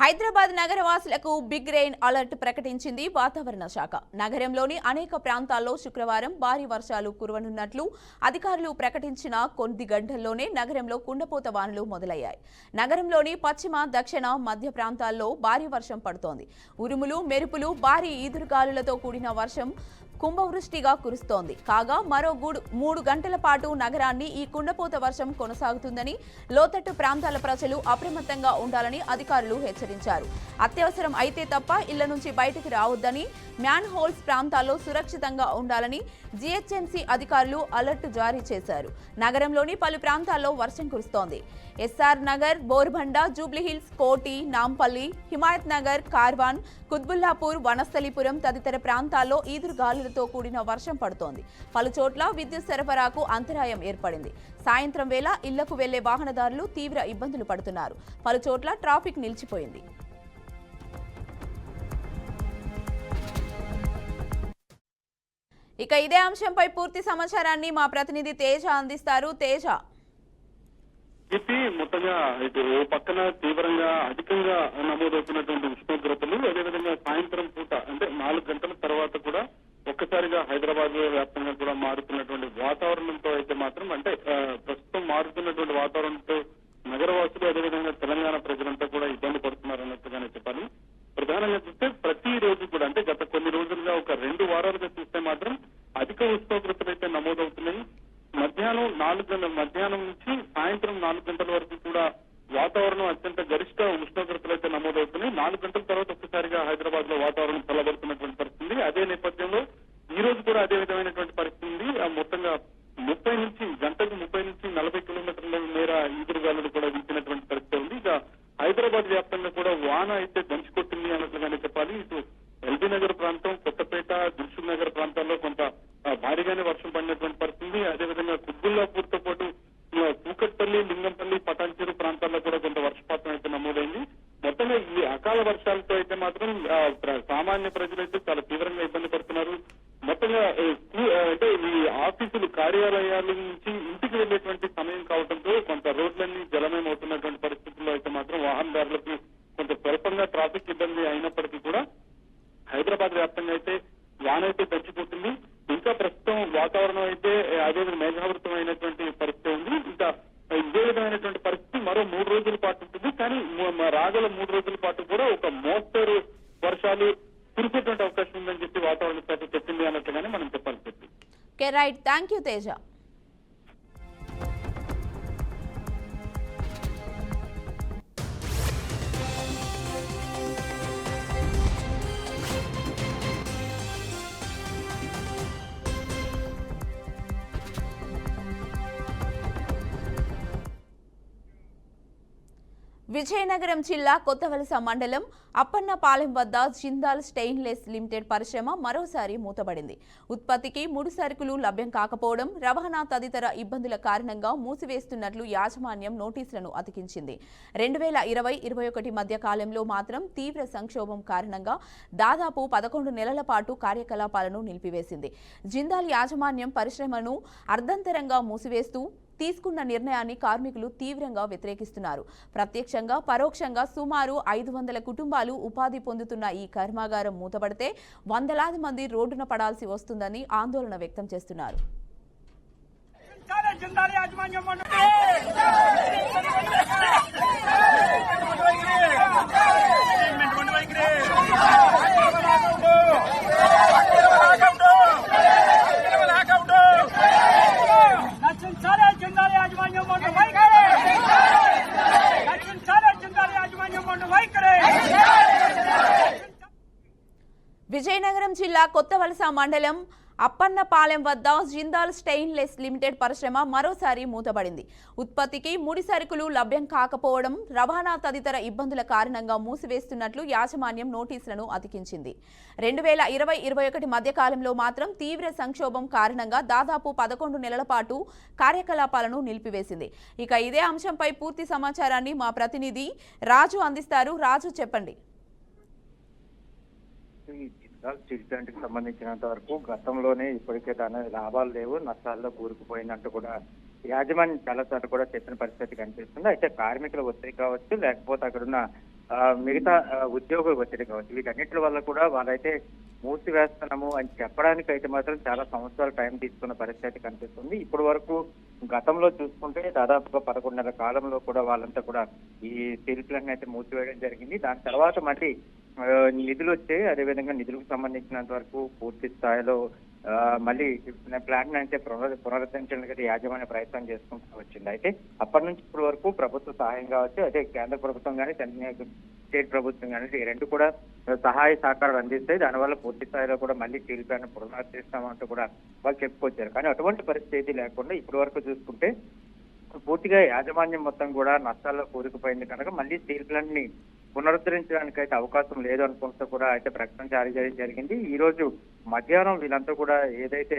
Hyderabad నగరవాసులకు big rain alert ప్రకటించింది వాతావరణ శాఖ. నగరంలోని అనేక ప్రాంతాల్లో శుక్రవారం భారీ వర్షాలు కురవనున్నట్లు అధికారులు ప్రకటించిన కొద్ది గంటల్లోనే నగరంలో కుండపోత వానలు మొదలయ్యాయి. నగరంలోని పశ్చిమ, దక్షిణ, మధ్య ప్రాంతాల్లో భారీ వర్షం పడుతోంది. ఉరుములు, మెరుపులు, భారీ ఈదురుగాలులతో కూడిన వర్షం కుంభవృష్టిగా కురుస్తోంది. కాగా మరో 3 గంటల పాటు నగరాన్ని ఈ కుండపోత వర్షం కొనసాగుతుందని, లోతట్టు ప్రాంతాల ప్రజలు అప్రమత్తంగా ఉండాలని అధికారులు హెచ్చరించారు. అత్యవసరం అయితే తప్ప ఇళ్ల నుంచి బయటకు రావద్దని, మ్యాన్ హోల్స్ ప్రాంతాల్లో సురక్షితంగా ఉండాలని జీహెచ్ఎంసీ అధికారులు అలర్ట్ జారీ చేశారు. నగరంలోని పలు ప్రాంతాల్లో వర్షం కురుస్తోంది. ఎస్ఆర్ నగర్, బోర్బండ, జూబ్లీహిల్స్, కోటి, నాంపల్లి, హిమాయత్ నగర్, కార్వాన్, కుత్బుల్లాపూర్, వనస్థలిపురం తదితర ప్రాంతాల్లో ఈదురుగాలులతో కూడిన వర్షం పడుతోంది. పలుచోట్ల విద్యుత్ సరఫరాకు అంతరాయం ఏర్పడింది. సాయంత్రం వేళ ఇళ్లకు వెళ్లే వాహనదారులు తీవ్ర ఇబ్బందులు పడుతున్నారు. పలుచోట్ల ట్రాఫిక్ నిలిచిపోయింది. ఇక ఇదే అంశంపై పూర్తి సమాచారాన్ని మా ప్రతినిధి తేజ అందిస్తారు. తేజ, మొత్తంగా ఇటు ఓ పక్కన తీవ్రంగా అధికంగా నమోదవుతున్నటువంటి ఉష్ణోగ్రతలు, అదేవిధంగా సాయంత్రం పూట అంటే 4 గంటల తర్వాత కూడా ఒక్కసారిగా హైదరాబాద్ వ్యాప్తంగా కూడా మారుతున్నటువంటి వాతావరణంతో అయితే మాత్రం అంటే ప్రస్తుతం మారుతున్నటువంటి వాతావరణంతో నగరవాసులు అదేవిధంగా తెలంగాణ ప్రజలంతా కూడా ఇబ్బంది పడుతున్నారు అన్నట్టుగానే చెప్పాలి. ప్రధానంగా చూస్తే ప్రతిరోజు కూడా అంటే గత కొన్ని రోజులుగా ఒక 2 వారాలుగా చూస్తే మాత్రం అధిక ఉష్ణోగ్రతలు అయితే నమోదవుతున్నాయి. మధ్యాహ్నం నుంచి సాయంత్రం 4 గంటల వరకు కూడా వాతావరణం అత్యంత గరిష్ట ఉష్ణోగ్రతలు అయితే నమోదవుతున్నాయి. 4 గంటల తర్వాత ఒక్కసారిగా హైదరాబాద్ లో వాతావరణం చల్లబడుతున్నటువంటి పరిస్థితి. అదే నేపథ్యంలో ఈ రోజు కూడా అదే విధమైనటువంటి పరిస్థితి ఉంది. మొత్తంగా గంటకు 30 నుంచి 40 కిలోమీటర్ల మేర ఈదురుగాలులు కూడా వీచినటువంటి పరిస్థితి ఉంది. ఇక హైదరాబాద్ వ్యాప్తంగా కూడా వాన అయితే దంచుకొట్టింది అన్నట్లుగానే చెప్పాలి. ఇటు ఎల్బీ నగర్ ప్రాంతం, కొత్తపేట, దిల్సుఖ్ నగర్ ప్రాంతాల్లో కొంత భారీగానే వర్షం పడినటువంటి పరిస్థితి. అదేవిధంగా కుత్బుల్లాపూర్తో పాటు కూకట్పల్లి, లింగంపల్లి, పటాన్చెరు ప్రాంతాల్లో కూడా కొంత వర్షపాతం అయితే నమోదైంది. మొత్తంగా ఈ అకాల వర్షాలతో అయితే మాత్రం సామాన్య ప్రజలైతే చాలా తీవ్రంగా ఇబ్బంది పడుతున్నారు. మొత్తంగా అంటే ఈ ఆఫీసులు, కార్యాలయాల నుంచి ఇంటికి వెళ్లేటువంటి సమయం కావడంతో కొంత రోడ్లన్నీ జలమయమవుతున్నటువంటి పరిస్థితుల్లో అయితే మాత్రం వాహనదారులకు కొంత స్వల్పంగా ట్రాఫిక్ ఇబ్బంది అయినప్పటికీ కూడా హైదరాబాద్ వ్యాప్తంగా అయితే వాన అయితే దంచిపోతుంది. ఇంకా ప్రస్తుతం వాతావరణం అయితే అదే మేఘావృతం అయినటువంటి పరిస్థితి ఉంది. ఇంకా ఇదే విధమైనటువంటి పరిస్థితి మరో 3 రోజుల పాటు ఉంటుంది. కానీ రాగల 3 రోజుల పాటు కూడా ఒక మోస్తరు వర్షాలు కురిసేటువంటి అవకాశం ఉందని చెప్పి వాతావరణ శాఖ చెప్పింది అన్నట్లుగానే మనం చెప్పాల్సి వస్తుంది. Right, thank you Teja. Vizianagaram జిల్లా కొత్తవలస మండలం అప్పన్నపాలెం వద్ద జిందాల్ స్టెయిన్లెస్ లిమిటెడ్ పరిశ్రమ మరోసారి మూతబడింది. ఉత్పత్తికి ముడి సరుకులు లభ్యం కాకపోవడం, రవాణా తదితర ఇబ్బందుల కారణంగా మూసివేస్తున్నట్లు యాజమాన్యం నోటీసులను అతికించింది. 2020-21 మధ్య కాలంలో మాత్రం తీవ్ర సంక్షోభం కారణంగా దాదాపు 11 నెలల పాటు కార్యకలాపాలను నిలిపివేసింది. జిందాల్ యాజమాన్యం పరిశ్రమను అర్ధంతరంగా మూసివేస్తూ తీసుకున్న నిర్ణయాన్ని కార్మికులు తీవ్రంగా వ్యతిరేకిస్తున్నారు. ప్రత్యక్షంగా, పరోక్షంగా సుమారు 500 కుటుంబాలు ఉపాధి పొందుతున్న ఈ కర్మాగారం మూతపడితే వందలాది మంది రోడ్డున పడాల్సి వస్తుందని ఆందోళన వ్యక్తం చేస్తున్నారు. విజయనగరం జిల్లా కొత్తవలస మండలం అప్పన్నపాలెం వద్ద జిందాల్ స్టెయిన్లెస్ లిమిటెడ్ పరిశ్రమ మరోసారి మూతబడింది. ఉత్పత్తికి ముడి సరుకులు లభ్యం కాకపోవడం, రవాణా తదితర ఇబ్బందుల కారణంగా మూసివేస్తున్నట్లు యాజమాన్యం నోటీసులను అతికించింది. 2020-21 మధ్య కాలంలో మాత్రం తీవ్ర సంక్షోభం కారణంగా దాదాపు 11 నెలల పాటు కార్యకలాపాలను నిలిపివేసింది. ఇక ఇదే అంశంపై పూర్తి సమాచారాన్ని మా ప్రతినిధి రాజు అందిస్తారు. రాజు, చెప్పండి. స్టీల్ ప్లాంట్ కి సంబంధించినంత వరకు గతంలోనే ఇప్పటికే దాని లాభాలు లేవు, నష్టాల్లో కూరుకుపోయినట్టు కూడా యాజమాన్యం చాలా సార్లు కూడా చెప్పిన పరిస్థితి కనిపిస్తుంది. అయితే కార్మికుల ఒత్తిడి కావచ్చు, లేకపోతే అక్కడున్న మిగతా ఉద్యోగుల ఒత్తిడి కావచ్చు, వీటన్నిటి వల్ల కూడా వాళ్ళైతే మూసివేస్తున్నాము అని చెప్పడానికి అయితే మాత్రం చాలా సంవత్సరాలు టైం తీసుకున్న పరిస్థితి కనిపిస్తుంది. ఇప్పటి వరకు గతంలో చూసుకుంటే దాదాపుగా 11 నెలల కాలంలో కూడా వాళ్ళంతా కూడా ఈ స్టీల్ ప్లాంట్ అయితే మూసివేయడం జరిగింది. దాని తర్వాత మళ్ళీ నిధులు వచ్చాయి. అదేవిధంగా నిధులకు సంబంధించినంత వరకు పూర్తి స్థాయిలో మళ్ళీ ప్లాంట్ అయితే పునరుద్ధరించడానికి యాజమాన్య ప్రయత్నం చేసుకుంటూ వచ్చింది. అయితే అప్పటి నుంచి ఇప్పటి వరకు ప్రభుత్వ సహాయం కావచ్చు, అదే కేంద్ర ప్రభుత్వం కానీ స్టేట్ ప్రభుత్వం కానీ ఈ రెండు కూడా సహాయ సహకారాలు అందిస్తాయి. దానివల్ల పూర్తి స్థాయిలో కూడా మళ్ళీ స్టీల్ ప్లాంట్ పునరుద్ధరిస్తామంటూ కూడా వాళ్ళు చెప్పుకొచ్చారు. కానీ అటువంటి పరిస్థితి లేకుండా ఇప్పటి వరకు చూసుకుంటే పూర్తిగా యాజమాన్యం మొత్తం కూడా నష్టాల్లో కూరుకుపోయింది కనుక మళ్ళీ స్టీల్ ప్లాంట్ ని పునరుద్ధరించడానికి అయితే అవకాశం లేదు అనుకుంటూ కూడా అయితే ప్రకటన జారీ చేయడం జరిగింది. ఈ రోజు మధ్యాహ్నం వీళ్ళంతా కూడా ఏదైతే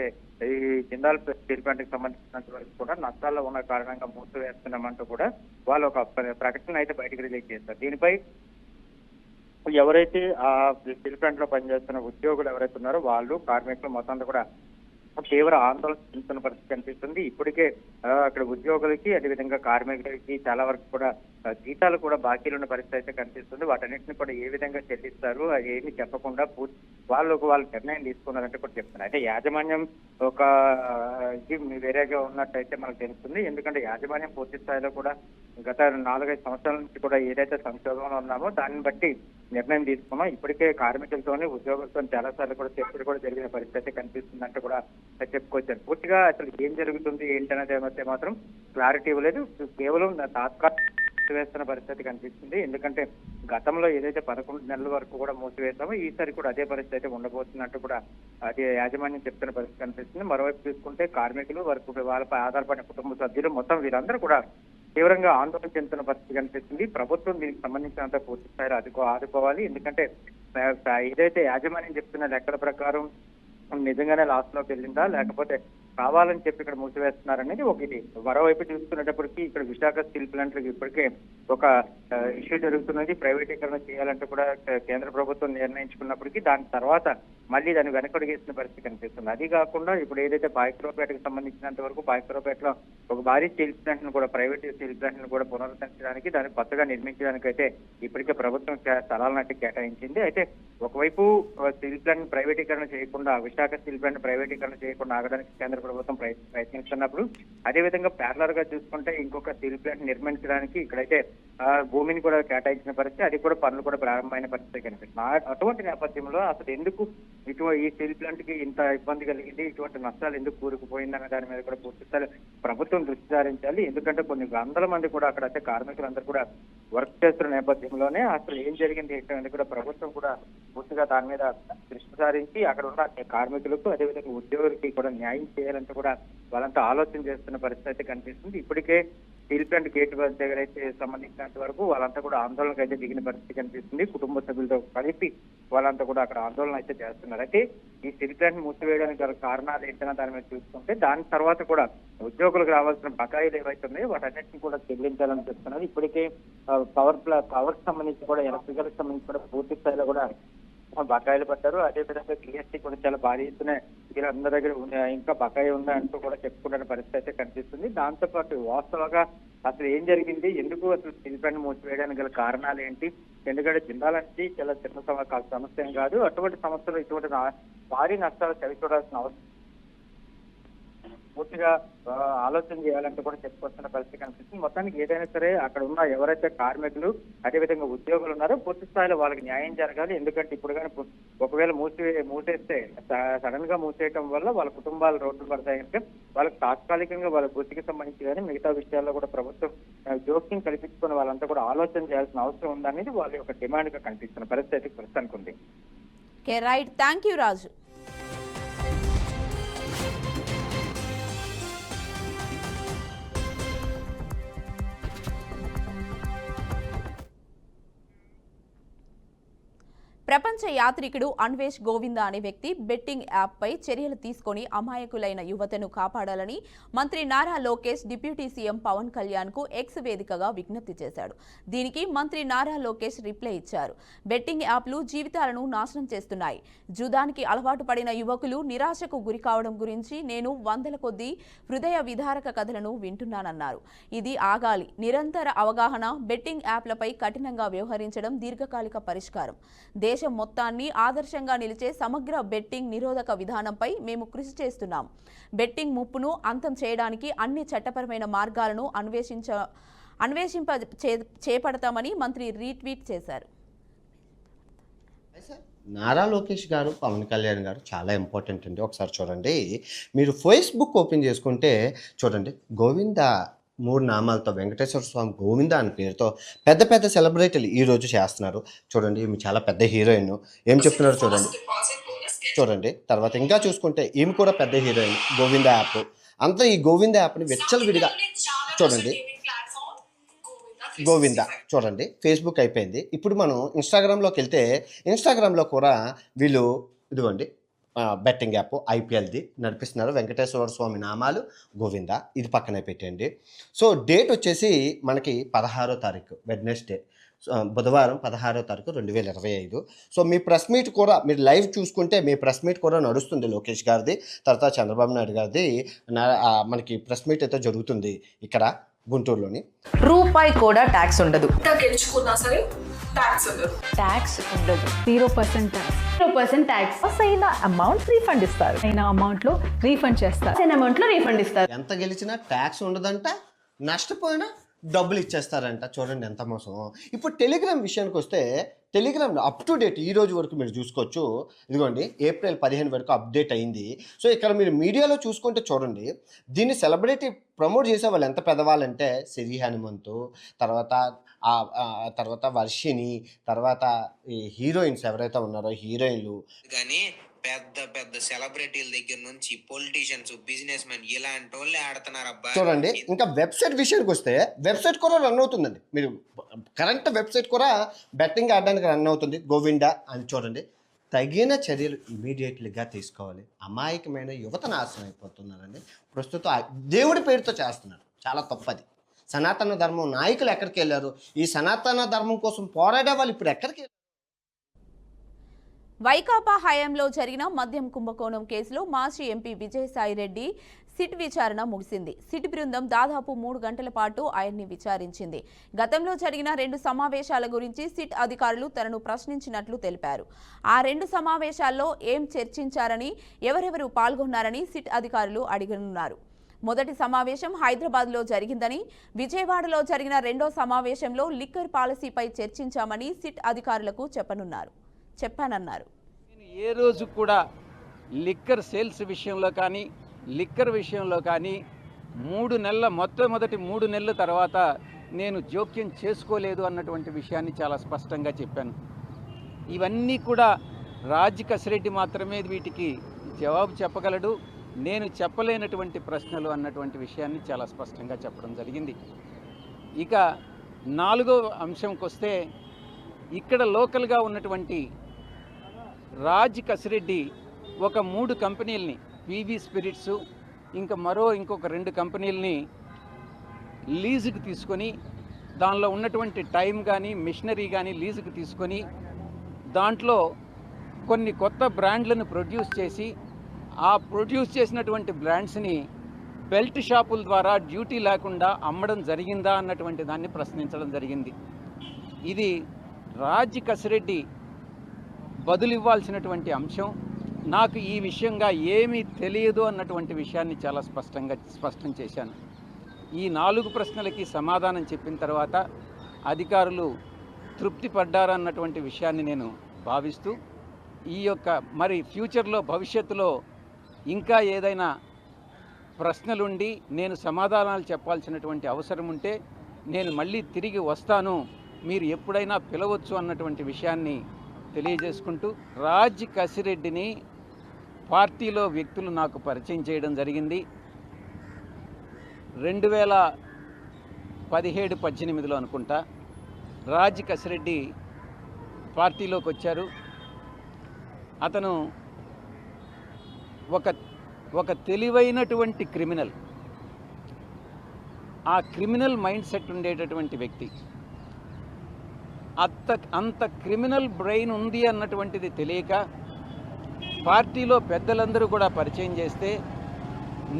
ఈ జిందాల్ స్టీల్ ప్లాంట్ కి సంబంధించినంత వరకు కూడా నష్టాల్లో ఉన్న కారణంగా మూసివేస్తున్నామంటూ కూడా వాళ్ళు ఒక ప్రకటన అయితే బయటకు రిలీజ్ చేస్తారు. దీనిపై ఎవరైతే ఆ స్టీల్ ప్లాంట్ లో పనిచేస్తున్న ఉద్యోగులు ఎవరైతే ఉన్నారో వాళ్ళు కార్మికులు మొత్తం కూడా తీవ్ర ఆందోళన చెందుతున్న పరిస్థితి కనిపిస్తుంది. ఇప్పటికే అక్కడ ఉద్యోగులకి అదేవిధంగా కార్మికులకి చాలా వరకు కూడా జీతాలు కూడా బాకీలు ఉన్న పరిస్థితి అయితే కనిపిస్తుంది. వాటన్నిటిని కూడా ఏ విధంగా చెల్లిస్తారు అది ఏమి చెప్పకుండా వాళ్ళు నిర్ణయం తీసుకున్నారంటే కూడా చెప్తున్నారు. అయితే యాజమాన్యం ఒక ఇది వేరేగా ఉన్నట్టయితే మనకు తెలుస్తుంది. ఎందుకంటే యాజమాన్యం పూర్తి స్థాయిలో కూడా గత 4-5 సంవత్సరాల నుంచి కూడా ఏదైతే సంక్షోభంలో ఉన్నామో దాన్ని బట్టి నిర్ణయం తీసుకున్నాం. ఇప్పటికే కార్మికులతోని ఉద్యోగులతో చాలా సార్లు కూడా చర్చలు కూడా జరిగిన పరిస్థితి కనిపిస్తుందంటే కూడా చెప్పుకొచ్చారు. పూర్తిగా అసలు ఏం జరుగుతుంది ఏంటనేది ఏమైతే మాత్రం క్లారిటీ ఇవ్వలేదు. కేవలం తాత్కాలిక మూసివేస్తున్న పరిస్థితి కనిపిస్తుంది. ఎందుకంటే గతంలో ఏదైతే 11 నెలల వరకు కూడా మూసివేస్తామో ఈసారి కూడా అదే పరిస్థితి అయితే ఉండబోతున్నట్టు కూడా అది యాజమాన్యం చెప్తున్న పరిస్థితి కనిపిస్తుంది. మరోవైపు చూసుకుంటే కార్మికులు వాళ్ళపై ఆధారపడిన కుటుంబ సభ్యులు మొత్తం వీరందరూ కూడా తీవ్రంగా ఆందోళన చెందుతున్న పరిస్థితి కనిపిస్తుంది. ప్రభుత్వం దీనికి సంబంధించినంత పూర్తి స్థాయిలో ఆదుకోవాలి. ఎందుకంటే ఏదైతే యాజమాన్యం చెప్తున్న లెక్కల ప్రకారం నిజంగానే లాస్ లోకి వెళ్ళిందా లేకపోతే కావాలని చెప్పి ఇక్కడ మూసివేస్తున్నారనేది ఒకటి. మరోవైపు చూసుకునేటప్పటికీ ఇక్కడ విశాఖ స్టీల్ ప్లాంట్ ఇప్పటికే ఒక ఇష్యూ జరుగుతున్నది. ప్రైవేటీకరణ చేయాలంటే కూడా కేంద్ర ప్రభుత్వం నిర్ణయించుకున్నప్పటికీ దాని తర్వాత మళ్ళీ దాన్ని వెనకడుగేసిన పరిస్థితి కనిపిస్తుంది. అది కాకుండా ఇప్పుడు ఏదైతే బాయిక్రోపేటకు సంబంధించినంత వరకు బాయిక్రోపేటలో ఒక భారీ స్టీల్ ప్లాంట్ ను కూడా ప్రైవేట్ స్టీల్ ప్లాంట్ ను కూడా పునరుద్ధరించడానికి దాన్ని కొత్తగా నిర్మించడానికి అయితే ఇప్పటికే ప్రభుత్వం స్థలాలను కేటాయించింది. అయితే ఒకవైపు స్టీల్ ప్లాంట్ ప్రైవేటీకరణ చేయకుండా విశాఖ స్టీల్ ప్లాంట్ ప్రైవేటీకరణ చేయకుండా ఆగడానికి కేంద్ర ప్రభుత్వం ప్రయత్నిస్తున్నప్పుడు అదేవిధంగా ప్యారలర్ గా చూసుకుంటే ఇంకొక స్టీల్ ప్లాంట్ నిర్మించడానికి ఇక్కడైతే భూమిని కూడా కేటాయించిన పరిస్థితి, అది కూడా పనులు కూడా ప్రారంభమైన పరిస్థితి కనిపిస్తుంది. అటువంటి నేపథ్యంలో అసలు ఎందుకు ఈ స్టీల్ ప్లాంట్ కి ఇంత ఇబ్బంది కలిగింది, ఇటువంటి నష్టాలు ఎందుకు కూరుకుపోయిందన్న దాని మీద కూడా పూర్తిస్థాయి ప్రభుత్వం దృష్టి సారించాలి. ఎందుకంటే కొన్ని వందల మంది కూడా అక్కడైతే కార్మికులందరూ కూడా వర్క్ చేస్తున్న నేపథ్యంలోనే అసలు ఏం జరిగింది ఏంటనేది కూడా ప్రభుత్వం కూడా పూర్తిగా దాని మీద దృష్టి సారించి అక్కడ ఉన్న కార్మికులకు అదేవిధంగా ఉద్యోగులకి కూడా న్యాయం చేయాలంటే కూడా వాళ్ళంతా ఆలోచన చేస్తున్న పరిస్థితి కనిపిస్తుంది. ఇప్పటికే స్టీల్ ప్లాంట్ గేట్ దగ్గర అయితే సంబంధించినంత వరకు వాళ్ళంతా కూడా ఆందోళనకు అయితే దిగిన పరిస్థితి కనిపిస్తుంది. కుటుంబ సభ్యులతో కలిపి వాళ్ళంతా కూడా అక్కడ ఆందోళన అయితే చేస్తున్నారు. అయితే ఈ స్టీల్ ప్లాంట్ మూసివేయడానికి గల కారణాలు ఏంటన్నా దాని మీద చూసుకుంటే దాని తర్వాత కూడా ఉద్యోగులకు రావాల్సిన బకాయిలు ఏవైతే ఉన్నాయో వాటన్నిటిని కూడా చెల్లించాలని చెప్తున్నారు. ఇప్పటికే పవర్ సంబంధించి కూడా ఎలక్ట్రికల్ సంబంధించి కూడా పూర్తి స్థాయిలో కూడా బకాయిలు పడ్డారు. అదేవిధంగా జిఎస్టీ కూడా చాలా భారీ ఎత్తున వీళ్ళందరి దగ్గర ఇంకా బకాయి ఉందా అంటూ కూడా చెప్పుకునే పరిస్థితి అయితే కనిపిస్తుంది. దాంతో పాటు వాస్తవంగా అసలు ఏం జరిగింది, ఎందుకు అసలు స్టీల్ ప్లాంట్ మూసివేయడానికి గల కారణాలు ఏంటి, ఎందుకంటే జిల్లాలంటే చాలా చిన్న సమస్య ఏం కాదు. అటువంటి సమస్యలు ఇటువంటి భారీ నష్టాలు చవి చూడాల్సిన అవసరం పూర్తిగా ఆలోచన చేయాలంటే కూడా చెప్పుకొస్తున్న పరిస్థితి కనిపిస్తుంది. మొత్తానికి ఏదైనా సరే అక్కడ ఉన్న ఎవరైతే కార్మికులు అదేవిధంగా ఉద్యోగులు ఉన్నారో పూర్తి స్థాయిలో వాళ్ళకి న్యాయం జరగాలి. ఎందుకంటే ఇప్పుడు కానీ ఒకవేళ మూసేస్తే సడన్ గా మూసేయటం వల్ల వాళ్ళ కుటుంబాలు రోడ్డు పడతాయంటే వాళ్ళకి తాత్కాలికంగా వాళ్ళ వృత్తికి సంబంధించి కానీ మిగతా విషయాల్లో కూడా ప్రభుత్వం జోక్యం కల్పించుకుని వాళ్ళంతా కూడా ఆలోచన చేయాల్సిన అవసరం ఉందనేది వాళ్ళ యొక్క డిమాండ్ గా కనిపిస్తున్న పరిస్థితి ప్రస్తుతానికి ఉంది. రైట్, థ్యాంక్ యూ రాజు. ప్రపంచ యాత్రికుడు అన్వేష్ గోవింద అనే వ్యక్తి బెట్టింగ్ యాప్పై చర్యలు తీసుకొని అమాయకులైన యువతను కాపాడాలని మంత్రి నారా లోకేష్ డిప్యూటీ సీఎం పవన్ కళ్యాణ్ కు ఎక్స్ వేదికగా విజ్ఞప్తి చేశాడు. దీనికి మంత్రి నారా లోకేష్ రిప్లై ఇచ్చారు. బెట్టింగ్ యాప్లు జీవితాలను నాశనం చేస్తున్నాయి. జూదానికి అలవాటు పడిన యువకులు నిరాశకు గురి కావడం గురించి నేను వందల కొద్దీ హృదయ విదారక కథలను వింటున్నానన్నారు. ఇది ఆగాలి. నిరంతర అవగాహన, బెట్టింగ్ యాప్లపై కఠినంగా వ్యవహరించడం దీర్ఘకాలిక పరిష్కారం. దేశం మొత్తాన్ని ఆదర్శంగా నిలిచే సమగ్ర బెట్టింగ్ నిరోధక విధానంపై మేము కృషి చేస్తున్నాం. బెట్టింగ్ ముప్పును అంతం చేయడానికి అన్ని చట్టపరమైన మార్గాలను చేపడతామని మంత్రి రీట్వీట్ చేశారు. నారా లోకేష్ గారు, పవన్ కళ్యాణ్ గారు చాలా ఇంపార్టెంట్ అండి. ఒకసారి చూడండి, మీరు ఫేస్బుక్ ఓపెన్ చేసుకుంటే చూడండి, గోవింద 3 నామాలతో వెంకటేశ్వర స్వామి గోవింద అనే పేరుతో పెద్ద పెద్ద సెలబ్రిటీలు ఈరోజు చేస్తున్నారు. చూడండి, ఈమె చాలా పెద్ద హీరోయిన్. ఏం చెప్తున్నారు చూడండి. తర్వాత ఇంకా చూసుకుంటే ఈమె కూడా పెద్ద హీరోయిన్. గోవింద యాప్ అంతా ఈ గోవింద యాప్ని విచ్చలవిడిగా చూడండి. గోవింద చూడండి, ఫేస్బుక్ అయిపోయింది. ఇప్పుడు మనం ఇన్స్టాగ్రామ్లోకి వెళ్తే ఇన్స్టాగ్రామ్లో కూడా వీళ్ళు ఇదిగోండి బెట్టింగ్ యాప్ ఐపీఎల్ది నడిపిస్తున్నారు. వెంకటేశ్వర స్వామి నామాలు గోవింద, ఇది పక్కనే పెట్టండి. సో డేట్ వచ్చేసి మనకి 16వ తారీఖు వెడ్నెస్డే, బుధవారం 16వ తారీఖు 2025. సో మీ ప్రెస్ మీట్ కూడా మీరు లైవ్ చూసుకుంటే మీ ప్రెస్ మీట్ కూడా నడుస్తుంది. లోకేష్ గారిది, తర్వాత చంద్రబాబు నాయుడు గారిది మనకి ప్రెస్ మీట్ అయితే జరుగుతుంది ఇక్కడ గుంటూరులోని. రూపాయి కూడా ట్యాక్స్ ఉండదు. గెలుచుకున్నా సరే ట్యాక్స్ ఉండదు. ట్యాక్స్ ఉండదు. 0% ట్యాక్స్. అయిన అమౌంట్ రీఫండ్ ఇస్తారు. అయిన అమౌంట్ లో రీఫండ్ చేస్తారు. అయిన అమౌంట్ లో రీఫండ్ ఇస్తారు. ఎంత గెలిచినా ట్యాక్స్ ఉండదంట, నష్టపోయినా డబ్బులు ఇచ్చేస్తారంట. చూడండి ఎంత మోసం. ఇప్పుడు టెలిగ్రామ్ విషయానికి వస్తే టెలిగ్రామ్లో అప్ టు డేట్ ఈ రోజు వరకు మీరు చూసుకోవచ్చు. ఇదిగోండి ఏప్రిల్ 15 వరకు అప్డేట్ అయింది. సో ఇక్కడ మీరు మీడియాలో చూసుకుంటే చూడండి, దీన్ని సెలబ్రిటీ ప్రమోట్ చేసే వాళ్ళు ఎంత పెద్దవాళ్ళంటే సిరి హనుమంతు, తర్వాత వర్షిని, తర్వాత ఈ హీరోయిన్స్ ఎవరైతే ఉన్నారో హీరోయిన్లు, కానీ పెద్ద పెద్ద సెలబ్రిటీల దగ్గర నుంచి పొలిటీషియన్స్, బిజినెస్ మెన్ ఇలాంటి వాళ్ళే ఆడుతున్నారు అబ్బా. చూడండి ఇంకా వెబ్సైట్ విషయానికి వస్తే వెబ్సైట్ కూడా రన్ అవుతుందండి. మీరు కరెంట్ వెబ్సైట్ కూడా బెట్టింగ్ ఆడడానికి రన్ అవుతుంది గోవింద అని. చూడండి, తగిన చర్యలు ఇమీడియట్లీగా తీసుకోవాలి. అమాయకమైన యువత నాశనం అయిపోతున్నారండి. ప్రస్తుతం దేవుడి పేరుతో చేస్తున్నారు, చాలా తప్పది. సనాతన ధర్మం నాయకులు ఎక్కడికి వెళ్ళారు? ఈ సనాతన ధర్మం కోసం పోరాడే వాళ్ళు ఇప్పుడు ఎక్కడికి? వైకాపా హయాంలో జరిగిన మద్యం కుంభకోణం కేసులో మాజీ ఎంపీ విజయసాయిరెడ్డి సిట్ విచారణ ముగిసింది. సిట్ బృందం దాదాపు 3 గంటల పాటు ఆయన్ని విచారించింది. గతంలో జరిగిన 2 సమావేశాల గురించి సిట్ అధికారులు తనను ప్రశ్నించినట్లు తెలిపారు. ఆ 2 సమావేశాల్లో ఏం చర్చించారని, ఎవరెవరు పాల్గొన్నారని సిట్ అధికారులు అడిగనున్నారు. మొదటి సమావేశం హైదరాబాద్లో జరిగిందని, విజయవాడలో జరిగిన 2వ సమావేశంలో లిక్కర్ పాలసీపై చర్చించామని సిట్ అధికారులకు చెప్పానన్నారు. ఏ రోజు కూడా లిక్కర్ సేల్స్ విషయంలో కానీ, లిక్కర్ విషయంలో కానీ 3 నెలల మొట్టమొదటి 3 నెలల తర్వాత నేను జోక్యం చేసుకోలేదు అన్నటువంటి విషయాన్ని చాలా స్పష్టంగా చెప్పాను. ఇవన్నీ కూడా రాజ్ కసిరెడ్డి మాత్రమే వీటికి జవాబు చెప్పగలడు. నేను చెప్పలేనటువంటి ప్రశ్నలు అన్నటువంటి విషయాన్ని చాలా స్పష్టంగా చెప్పడం జరిగింది. ఇక 4వ అంశంకి వస్తే, ఇక్కడ లోకల్గా ఉన్నటువంటి రాజ్ కసిరెడ్డి ఒక 3 కంపెనీలని, పీవీ స్పిరిట్స్, ఇంకొక 2 కంపెనీలని లీజుకి తీసుకొని, దానిలో ఉన్నటువంటి టైం కానీ మిషనరీ కానీ లీజుకి తీసుకొని, దాంట్లో కొన్ని కొత్త బ్రాండ్లను ప్రొడ్యూస్ చేసి, ఆ ప్రొడ్యూస్ చేసినటువంటి బ్రాండ్స్ని బెల్ట్ షాపుల ద్వారా డ్యూటీ లేకుండా అమ్మడం జరిగిందా అన్నటువంటి దాన్ని ప్రశ్నించడం జరిగింది. ఇది రాజ్ కసిరెడ్డి బదులు ఇవ్వాల్సినటువంటి అంశం. నాకు ఈ విషయంగా ఏమీ తెలియదు అన్నటువంటి విషయాన్ని చాలా స్పష్టం చేశాను. ఈ 4 ప్రశ్నలకి సమాధానం చెప్పిన తర్వాత అధికారులు తృప్తి పడ్డారన్నటువంటి విషయాన్ని నేను భావిస్తూ, ఈ యొక్క మరి ఫ్యూచర్లో భవిష్యత్తులో ఇంకా ఏదైనా ప్రశ్నలుండి నేను సమాధానాలు చెప్పాల్సినటువంటి అవసరం ఉంటే నేను మళ్ళీ తిరిగి వస్తాను, మీరు ఎప్పుడైనా పిలవచ్చు అన్నటువంటి విషయాన్ని తెలియజేసుకుంటూ, రాజ్ కసిరెడ్డిని పార్టీలో వ్యక్తులు నాకు పరిచయం చేయడం జరిగింది. 2017-18లో అనుకుంటా రాజ్ కసిరెడ్డి పార్టీలోకి వచ్చారు. అతను ఒక తెలివైనటువంటి క్రిమినల్, ఆ క్రిమినల్ మైండ్ సెట్ ఉండేటటువంటి వ్యక్తి. అంత క్రిమినల్ బ్రెయిన్ ఉంది అన్నటువంటిది తెలియక పార్టీలో పెద్దలందరూ కూడా పరిచయం చేస్తే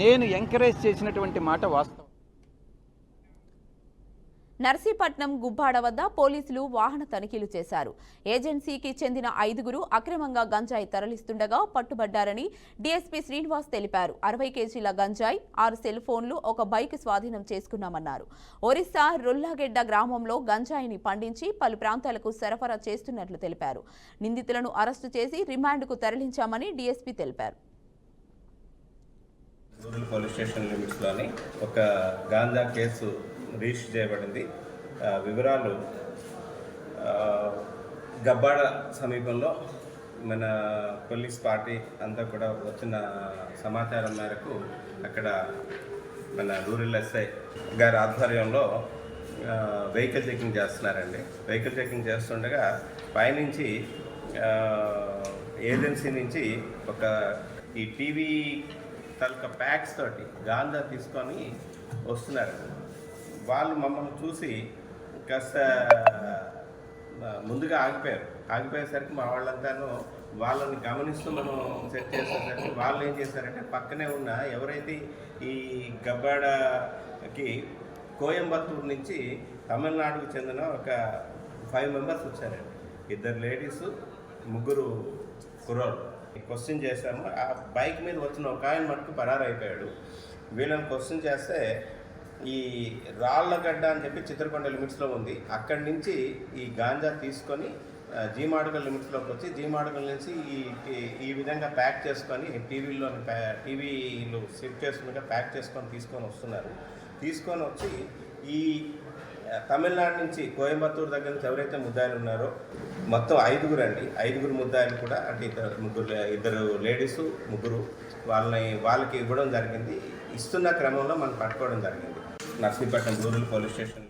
నేను ఎంకరేజ్ చేసినటువంటి మాట వాస్తవం. నర్సీపట్నం గుబ్బాడ వద్ద పోలీసులు వాహన తనిఖీలు చేశారు. ఏజెన్సీకి చెందిన 5గురు అక్రమంగా గంజాయి తరలిస్తుండగా పట్టుబడ్డారని డీఎస్పీ శ్రీనివాస్ తెలిపారు. 60 కేజీల గంజాయి, 6 సెల్ ఫోన్లు, ఒక బైక్ స్వాధీనం చేసుకున్నామన్నారు. ఒరిస్సా రుల్లాగెడ్డ గ్రామంలో గంజాయిని పండించి పలు ప్రాంతాలకు సరఫరా చేస్తున్నట్లు తెలిపారు. నిందితులను అరెస్టు చేసి రిమాండ్కు తరలించామని డీఎస్పీ తెలిపారు. రూరల్ పోలీస్ స్టేషన్ లిమిట్స్లోని ఒక గాంజా కేసు రిజిస్టర్ చేయబడింది. వివరాలు గబ్బాడ సమీపంలో మన పోలీస్ పార్టీ అంతా కూడా వచ్చిన సమాచారం మేరకు అక్కడ మన రూరల్ ఎస్ఐ గారి ఆధ్వర్యంలో వెహికల్ చెకింగ్ చేస్తున్నారండి. వెహికల్ చెకింగ్ చేస్తుండగా పైనుంచి ఏజెన్సీ నుంచి ఒక ఈ టీవీ తాలూకా ప్యాక్స్ తోటి గాంజా తీసుకొని వస్తున్నారు. వాళ్ళు మమ్మల్ని చూసి కాస్త ముందుగా ఆగిపోయేసరికి మా వాళ్ళంతాను వాళ్ళని గమనిస్తూ మనం సెట్ చేసేసరికి వాళ్ళు ఏం చేశారంటే పక్కనే ఉన్న ఎవరైతే ఈ గబ్బాడకి కోయంబత్తూరు నుంచి తమిళనాడుకు చెందిన ఒక 5 మెంబర్స్ వచ్చారండి. 2 లేడీస్, 3 కుర్రోళ్ళు. క్వశ్చన్ చేశాము. ఆ బైక్ మీద వచ్చిన ఒక ఆయన మటుకు పరారైపోయాడు. వీళ్ళని క్వశ్చన్ చేస్తే ఈ రాళ్ళగడ్డ అని చెప్పి చిత్రకొండ లిమిట్స్లో ఉంది. అక్కడి నుంచి ఈ గాంజా తీసుకొని జీమాడుగల్ లిమిట్స్లోకి వచ్చి జీమాడుగల్ నుంచి ఈ విధంగా ప్యాక్ చేసుకొని టీవీలో షిఫ్ట్ చేసుకుని ప్యాక్ తీసుకొని వస్తున్నారు. తీసుకొని వచ్చి ఈ తమిళనాడు నుంచి కోయంబత్తూరు దగ్గర నుంచి ఎవరైతే ముద్దాయిలు ఉన్నారో మొత్తం 5గురు అండి. 5గురు ముద్దాయిలు కూడా అంటే 2 లేడీస్, 3 వాళ్ళకి ఇవ్వడం జరిగింది. ఇస్తున్న క్రమంలో మనం పట్టుకోవడం జరిగింది. Narsipatnam rural police station.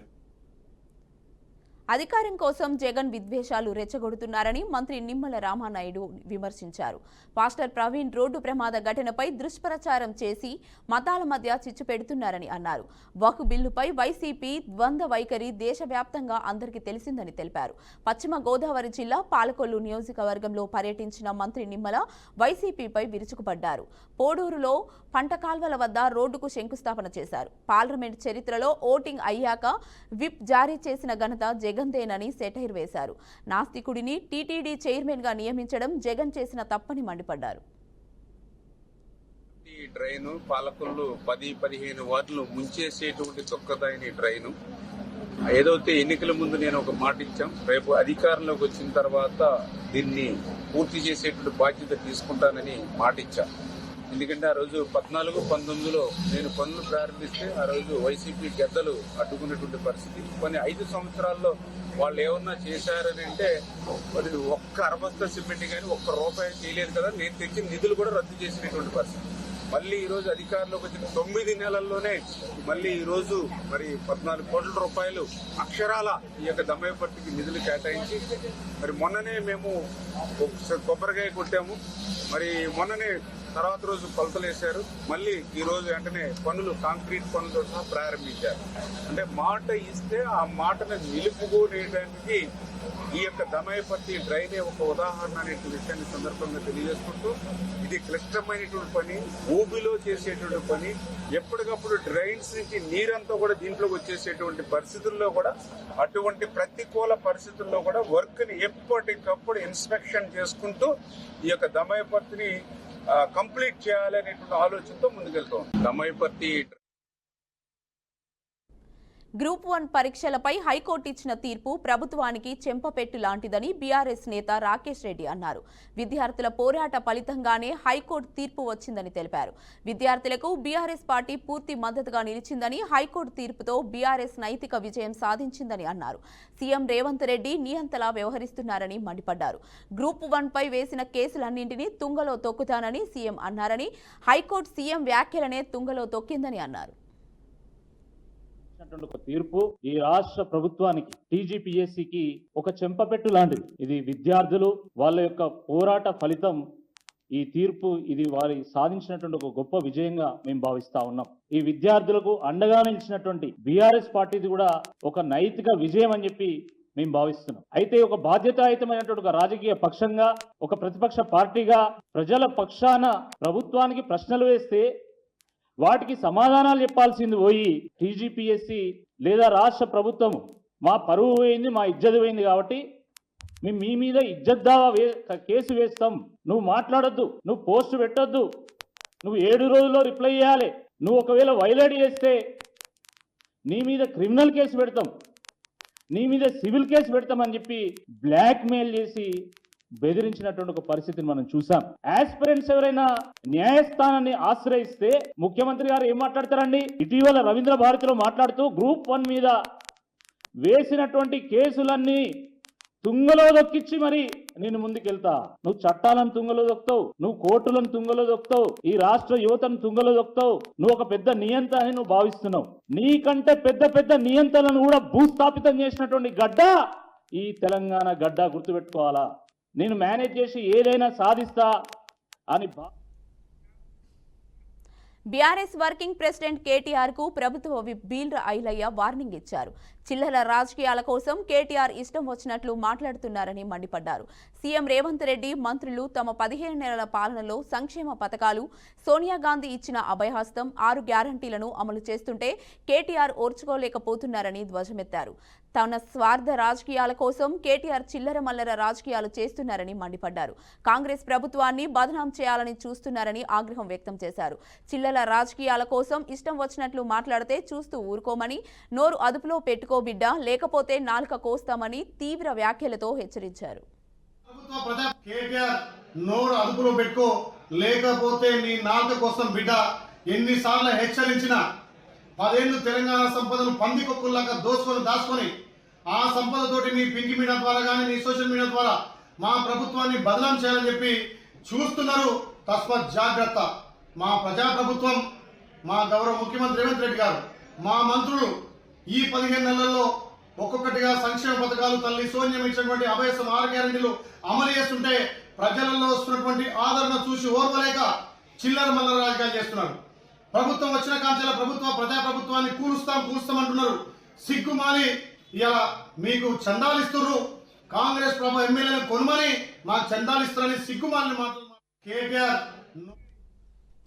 అధికారం కోసం జగన్ విద్వేషాలు రెచ్చగొడుతున్నారని మంత్రి నిమ్మల రామానాయుడు విమర్శించారు. పాస్టర్ ప్రవీణ్ రోడ్డు ప్రమాద ఘటనపై దుష్ప్రచారం చేసి మతాల మధ్య చిచ్చు పెడుతున్నారని అన్నారు. వక్ఫ్ బిల్లుపై వైసీపీ ద్వంద్వ వైఖరి దేశవ్యాప్తంగా అందరికీ తెలిసిందని తెలిపారు. పశ్చిమ గోదావరి జిల్లా పాలకొల్లు నియోజకవర్గంలో పర్యటించిన మంత్రి నిమ్మల వైసీపీపై విరుచుకుపడ్డారు. పోడూరులో పంట కాల్వల వద్ద రోడ్డుకు శంకుస్థాపన చేశారు. పార్లమెంట్ చరిత్రలో ఓటింగ్ అయ్యాక విప్ జారీ చేసిన ఘనత జగన్దేనని సెటైర్ వేశారు. నాస్తికుడిని టీటీడీ చైర్మన్ గా నియమించడం జగన్ చేసిన తప్పని మండిపడ్డారు. ఈ డ్రైన్ పాలకొల్లు 10-15 వార్డులు ముంచేసేటువంటి చొక్కదాయని డ్రైన్ ఏదైతే ఎన్నికల ముందు నేను ఒక మాట ఇచ్చాం, రేపు అధికారంలోకి వచ్చిన తర్వాత దీన్ని పూర్తి చేసేటువంటి బాధ్యత తీసుకుంటానని మాట ఇచ్చా. ఎందుకంటే ఆ రోజు 14-19లో నేను పనులు ప్రారంభిస్తే ఆ రోజు వైసీపీ గద్దలు అడ్డుకున్నటువంటి పరిస్థితి. కొన్ని 5 సంవత్సరాల్లో వాళ్ళు ఏమన్నా చేశారని అంటే మరి ఒక్క అరబస్తా సిమెంట్ కానీ ₹1 చేయలేదు కదా. నేను తెచ్చిన నిధులు కూడా రద్దు చేసినటువంటి పరిస్థితి. మళ్ళీ ఈ రోజు అధికారంలోకి వచ్చిన 9 నెలల్లోనే మళ్ళీ ఈ రోజు మరి ₹14 కోట్ల అక్షరాల ఈ యొక్క దమ్మయ్యపట్టికి నిధులు కేటాయించి మరి మొన్ననే మేము కొబ్బరికాయ కొట్టాము. మరి మొన్ననే తర్వాత రోజు కొలతలు వేశారు. మళ్ళీ ఈ రోజు వెంటనే పనులు, కాంక్రీట్ పనులతో సహా ప్రారంభించారు. అంటే మాట ఇస్తే ఆ మాటను నిలుపుకోనేయడానికి ఈ యొక్క దమయపర్తి డ్రైనే ఒక ఉదాహరణ అనే విషయాన్ని సందర్భంగా తెలియజేసుకుంటూ, ఇది క్లిష్టమైనటువంటి పని, ఊబిలో చేసేటువంటి పని. ఎప్పటికప్పుడు డ్రైన్స్ నుంచి నీరంతా కూడా దీంట్లోకి వచ్చేసేటువంటి పరిస్థితుల్లో కూడా, అటువంటి ప్రతికూల పరిస్థితుల్లో కూడా వర్క్ ని ఎప్పటికప్పుడు ఇన్స్పెక్షన్ చేసుకుంటూ ఈ యొక్క దమయపర్తిని కంప్లీట్ చేయాలనేటువంటి ఆలోచనతో ముందుకెళ్తాం. దమయపర్తి గ్రూప్ 1 పరీక్షలపై హైకోర్టు ఇచ్చిన తీర్పు ప్రభుత్వానికి చెంపపెట్టు లాంటిదని బీఆర్ఎస్ నేత రాకేష్ రెడ్డి అన్నారు. విద్యార్థుల పోరాట ఫలితంగానే హైకోర్టు తీర్పు వచ్చిందని తెలిపారు. విద్యార్థులకు బీఆర్ఎస్ పార్టీ పూర్తి మద్దతుగా నిలిచిందని, హైకోర్టు తీర్పుతో బీఆర్ఎస్ నైతిక విజయం సాధించిందని అన్నారు. సీఎం రేవంత్ రెడ్డి నియంతలా వ్యవహరిస్తున్నారని మండిపడ్డారు. గ్రూప్ 1 పై వేసిన కేసులన్నింటినీ తుంగలో తొక్కుతానని సీఎం అన్నారని, హైకోర్టు సీఎం వ్యాఖ్యలనే తుంగలో తొక్కిందని అన్నారు. ఒక తీర్పు ఈ రాష్ట్ర ప్రభుత్వానికి టీజీపీఎస్సీకి ఒక చెంపపెట్టు లాంటిది. ఇది విద్యార్థులు వాళ్ళ యొక్క పోరాట ఫలితం. ఈ తీర్పు ఇది వారి సాధించినటువంటి ఒక గొప్ప విజయంగా మేము భావిస్తా ఉన్నాం. ఈ విద్యార్థులకు అండగా నిలిచినటువంటి బీఆర్ఎస్ పార్టీది కూడా ఒక నైతిక విజయం అని చెప్పి మేము భావిస్తున్నాం. అయితే ఒక బాధ్యతాయుతమైనటువంటి ఒక రాజకీయ పక్షంగా, ఒక ప్రతిపక్ష పార్టీగా ప్రజల పక్షాన ప్రభుత్వానికి ప్రశ్నలు వేస్తే వాటికి సమాధానాలు చెప్పాల్సింది పోయి టీజీపీఎస్సీ లేదా రాష్ట్ర ప్రభుత్వం మా పరువు పోయింది, మా ఇజ్జత్ పోయింది కాబట్టి మేము మీ మీద ఇజ్జత్ దావా కేసు వేస్తాం, నువ్వు మాట్లాడొద్దు, నువ్వు పోస్ట్ పెట్టొద్దు, నువ్వు 7 రోజుల్లో రిప్లై చేయాలి, నువ్వు ఒకవేళ వైలేట్ చేస్తే నీ మీద క్రిమినల్ కేసు పెడతాం, నీ మీద సివిల్ కేసు పెడతామని చెప్పి బ్లాక్మెయిల్ చేసి బెదిరించినటువంటి ఒక పరిస్థితిని మనం చూసాం. ఆస్పిరెంట్స్ ఎవరైనా న్యాయస్థానాన్ని ఆశ్రయిస్తే ముఖ్యమంత్రి గారు ఏం మాట్లాడతారండి? ఇటీవల రవీంద్ర భారతిలో మాట్లాడుతూ గ్రూప్ 1 మీద వేసినటువంటి కేసులన్నీ తుంగలో దొక్కిచ్చి మరి నేను ముందుకెళ్తా. నువ్వు చట్టాలను తుంగలో దొక్కుతావు, నువ్వు కోర్టులను తుంగలో దొక్కుతావు, ఈ రాష్ట్ర యువతను తుంగలో దొక్కుతావు, నువ్వు ఒక పెద్ద నియంత అని నువ్వు భావిస్తున్నావు. నీకంటే పెద్ద పెద్ద నియంతలను కూడా భూస్థాపితం చేసినటువంటి గడ్డ ఈ తెలంగాణ గడ్డ, గుర్తుపెట్టుకోవాలా. నేను మేనేజ్ చేసి ఏదైనా సాధిస్తా అని బీఆర్ఎస్ వర్కింగ్ ప్రెసిడెంట్ కేటీఆర్ కు ప్రభుత్వ విప్ బీల్ర ఐలయ్య వార్నింగ్ ఇచ్చారు. చిల్లర రాజకీయాల కోసం కేటీఆర్ ఇష్టం వచ్చినట్లు మాట్లాడుతున్నారని మండిపడ్డారు. సీఎం రేవంత్ రెడ్డి, మంత్రులు తమ 15 నెలల పాలనలో సంక్షేమ పథకాలు, సోనియా గాంధీ ఇచ్చిన అభయహస్తం, 6 గ్యారంటీలను అమలు చేస్తుంటే కేటీఆర్ ఓర్చుకోలేకపోతున్నారని ధ్వజమెత్తారు. తన స్వార్థ రాజకీయాల కోసం కేటీఆర్ చిల్లర మల్లర రాజకీయాలు చేస్తున్నారని మండిపడ్డారు. కాంగ్రెస్ ప్రభుత్వాన్ని బదనాం చేయాలని చూస్తున్నారని ఆగ్రహం వ్యక్తం చేశారు. చిల్లర రాజకీయాల కోసం ఇష్టం వచ్చినట్లు మాట్లాడితే చూస్తూ ఊరుకోమని, నోరు అదుపులో పెట్టుకో బిడ్డ, లేకపోతే నాలుక కోస్తామని తీవ్ర వ్యాఖ్యలతో హెచ్చరించారు. నోరు అదుపులో పెట్టుకో, లేకపోతే నీ నాలుక కోసం బిడ్డ. ఎన్నిసార్లు హెచ్చరించినా 10 ఏళ్ళు తెలంగాణ సంపదను పందికొక్కుల్లాగా దాచుకొని ఆ సంపదతోటి మీ పింకి మీడియా ద్వారా కానీ మీ సోషల్ మీడియా ద్వారా మా ప్రభుత్వాన్ని బదనాం చేయాలని చెప్పి చూస్తున్నారు. తస్మాత్ జాగ్రత్త. మా ప్రజాప్రభుత్వం, మా గౌరవ ముఖ్యమంత్రి రేవంత్ రెడ్డి గారు, మా మంత్రులు ఈ 15 నెలల్లో ఒక్కొక్కటిగా సంక్షేమ పథకాలు, తల్లి సోనియం ఇచ్చినటువంటి అభయసం, 6 గ్యారెంటీలు అమలు చేస్తుంటే ప్రజలలో వస్తున్నటువంటి ఆదరణ చూసి ఓర్వలేక చిల్లర మల్లర రాజకీయాలు చేస్తున్నారు. ప్రభుత్వం వచ్చిన కాంచెల ప్రజాప్రభుత్వాన్ని కూలుస్తాం అంటున్నారు. సిగ్గుమాలి ఇలా మీకు చందాలు ఇస్తున్నారు. కాంగ్రెస్ ఎమ్మెల్యేలను కొనుమని మాకు చందాలు ఇస్తారని సిగ్గుమాలిని మాట్లాడుతున్నారు. కేటీఆర్